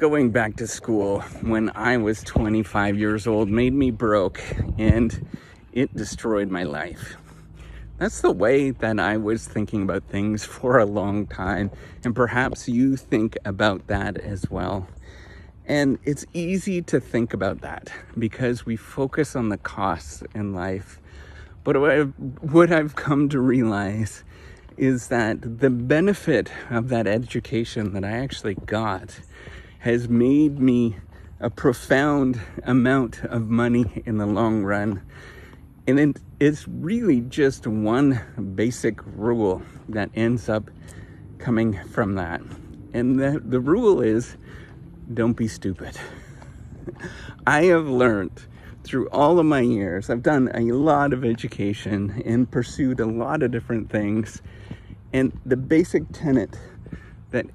Going back to school when I was 25 years old made me broke, and it destroyed my life. That's the way that I was thinking about things for a long time, and perhaps you think about that as well. And it's easy to think about that because we focus on the costs in life. But what I've come to realize is that the benefit of that education that I actually got has made me a profound amount of money in the long run. And it's really just one basic rule that ends up coming from that. And the rule is, don't be stupid. I have learned through all of my years, I've done a lot of education and pursued a lot of different things. And the basic tenet that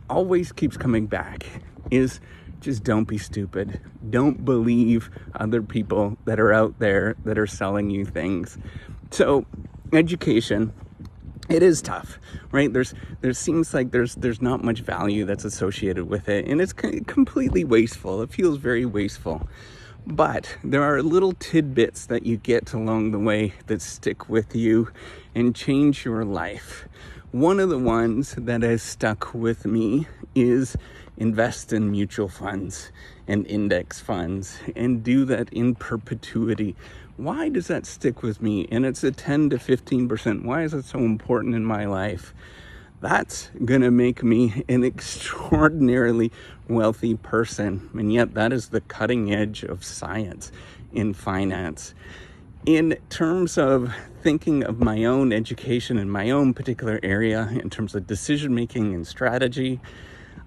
always keeps coming back is just don't be stupid. Don't believe other people that are out there that are selling you things. So education, it is tough, right? There seems like there's not much value that's associated with it, and it's completely wasteful. It feels very wasteful. But there are little tidbits that you get along the way that stick with you and change your life. One of the ones that has stuck with me is invest in mutual funds and index funds and do that in perpetuity. Why does that stick with me? And it's a 10 to 15%. Why is it so important in my life? That's gonna make me an extraordinarily wealthy person. And yet that is the cutting edge of science in finance. In terms of thinking of my own education in my own particular area, in terms of decision making and strategy,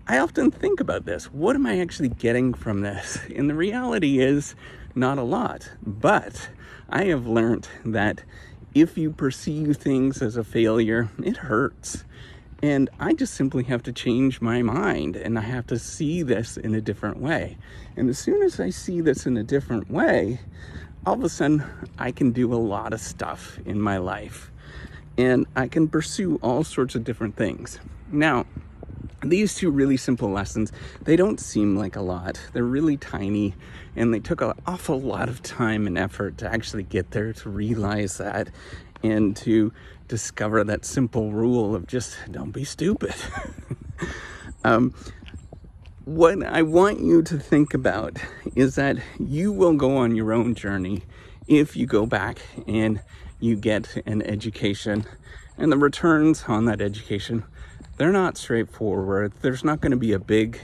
I often think about this. What am I actually getting from this? And the reality is not a lot. But I have learned that if you perceive things as a failure, it hurts. And I just simply have to change my mind, and I have to see this in a different way. And as soon as I see this in a different way, all of a sudden I can do a lot of stuff in my life, and I can pursue all sorts of different things. Now, these two really simple lessons, they don't seem like a lot. They're really tiny, and they took an awful lot of time and effort to actually get there, to realize that, and to discover that simple rule of just don't be stupid. What I want you to think about is that you will go on your own journey if you go back and you get an education, and the returns on that education, they're not straightforward. There's not going to be a big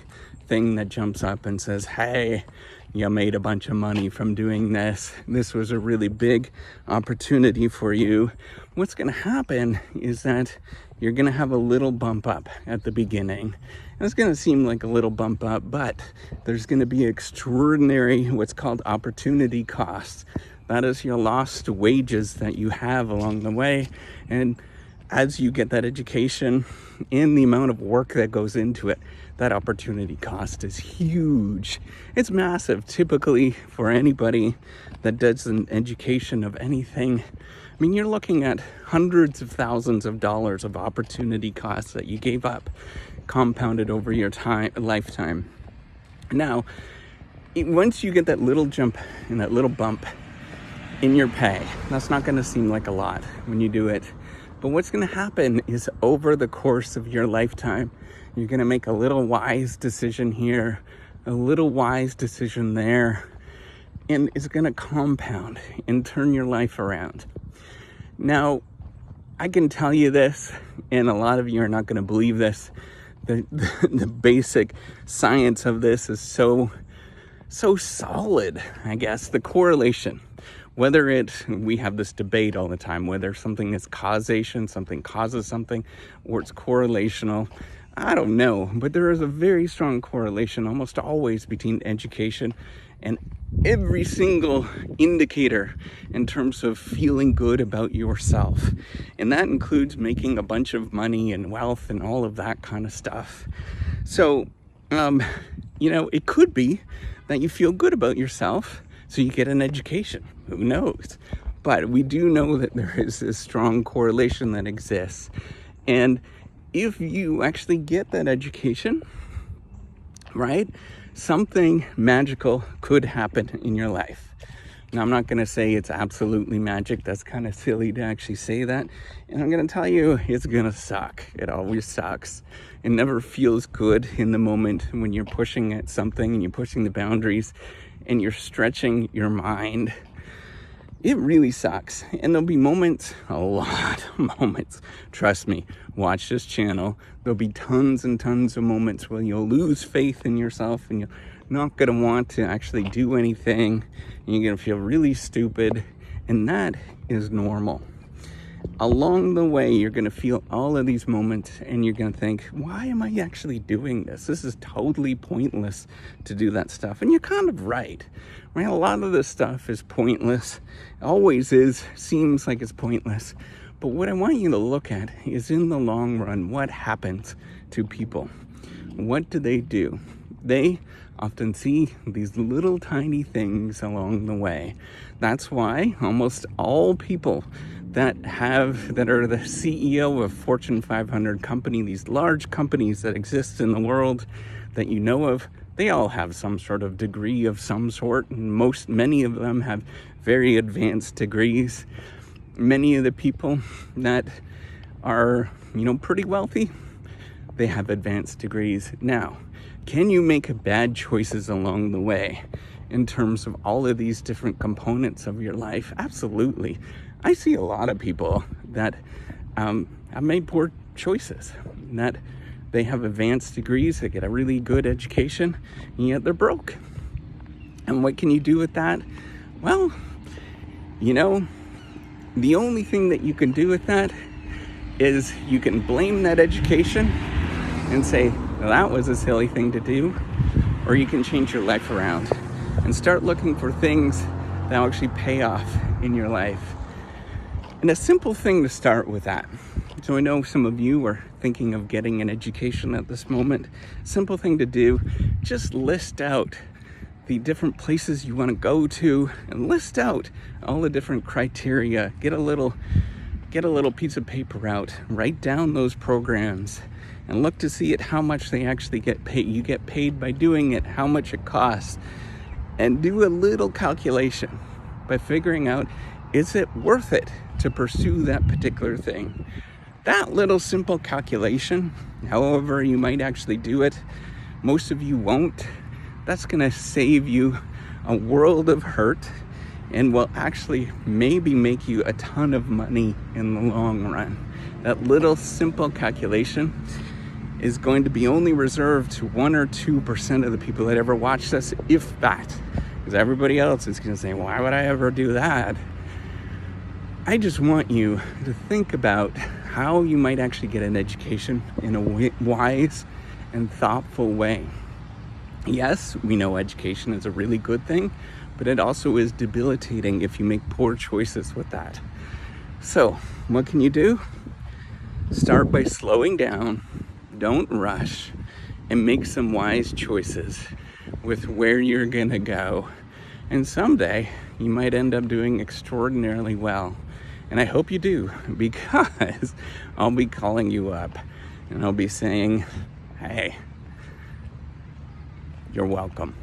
thing that jumps up and says, hey, you made a bunch of money from doing this. This was a really big opportunity for you. What's going to happen is that you're going to have a little bump up at the beginning. And it's going to seem like a little bump up, but there's going to be extraordinary, what's called opportunity costs. That is your lost wages that you have along the way. And as you get that education and the amount of work that goes into it, that opportunity cost is huge. It's massive. Typically, for anybody that does an education of anything, I mean, you're looking at hundreds of thousands of dollars of opportunity costs that you gave up, compounded over your lifetime. Now, once you get that little jump and that little bump in your pay, that's not going to seem like a lot when you do it. But what's going to happen is over the course of your lifetime, you're going to make a little wise decision here, a little wise decision there, and it's going to compound and turn your life around. Now, I can tell you this, and a lot of you are not going to believe this. The basic science of this is so solid, I guess. The correlation. We have this debate all the time, whether something is causation, something causes something, or it's correlational. I don't know, but there is a very strong correlation almost always between education and every single indicator in terms of feeling good about yourself. And that includes making a bunch of money and wealth and all of that kind of stuff. So, it could be that you feel good about yourself, so you get an education. Who knows? But we do know that there is this strong correlation that exists. And if you actually get that education, right? Something magical could happen in your life. Now, I'm not going to say it's absolutely magic. That's kind of silly to actually say that. And I'm going to tell you, it's going to suck. It always sucks. It never feels good in the moment when you're pushing at something and you're pushing the boundaries and you're stretching your mind. It really sucks. And there'll be moments, a lot of moments. Trust me, watch this channel. There'll be tons and tons of moments where you'll lose faith in yourself and you're not going to want to actually do anything. And you're going to feel really stupid. And that is normal. Along the way, you're going to feel all of these moments and you're going to think, why am I actually doing this? This is totally pointless to do that stuff. And you're kind of right? A lot of this stuff is pointless. It always is. Seems like it's pointless. But what I want you to look at is in the long run, what happens to people? What do? They often see these little tiny things along the way. That's why almost all people that are the CEO of Fortune 500 company, these large companies that exist in the world that you know of, they all have some sort of degree of some sort, and many of them have very advanced degrees. Many of the people that are, pretty wealthy, they have advanced degrees. Now, can you make bad choices along the way in terms of all of these different components of your life? Absolutely. I see a lot of people that have made poor choices, that they have advanced degrees, they get a really good education, and yet they're broke. And what can you do with that? Well, the only thing that you can do with that is you can blame that education and say, well, that was a silly thing to do. Or you can change your life around and start looking for things that will actually pay off in your life. And a simple thing to start with that. So I know some of you are thinking of getting an education at this moment. Simple thing to do, just list out the different places you want to go to and list out all the different criteria. Get a little piece of paper out, write down those programs and look to see how much they actually get paid. You get paid by doing it, how much it costs, and do a little calculation by figuring out, is it worth it to pursue that particular thing? That little simple calculation, however you might actually do it, most of you won't. That's going to save you a world of hurt and will actually maybe make you a ton of money in the long run. That little simple calculation is going to be only reserved to 1 or 2% of the people that ever watch this, if that. Because everybody else is going to say, why would I ever do that? I just want you to think about how you might actually get an education in a wise and thoughtful way. Yes, we know education is a really good thing, but it also is debilitating if you make poor choices with that. So, what can you do? Start by slowing down, don't rush, and make some wise choices with where you're gonna go. And someday, you might end up doing extraordinarily well. And I hope you do, because I'll be calling you up and I'll be saying, hey, you're welcome.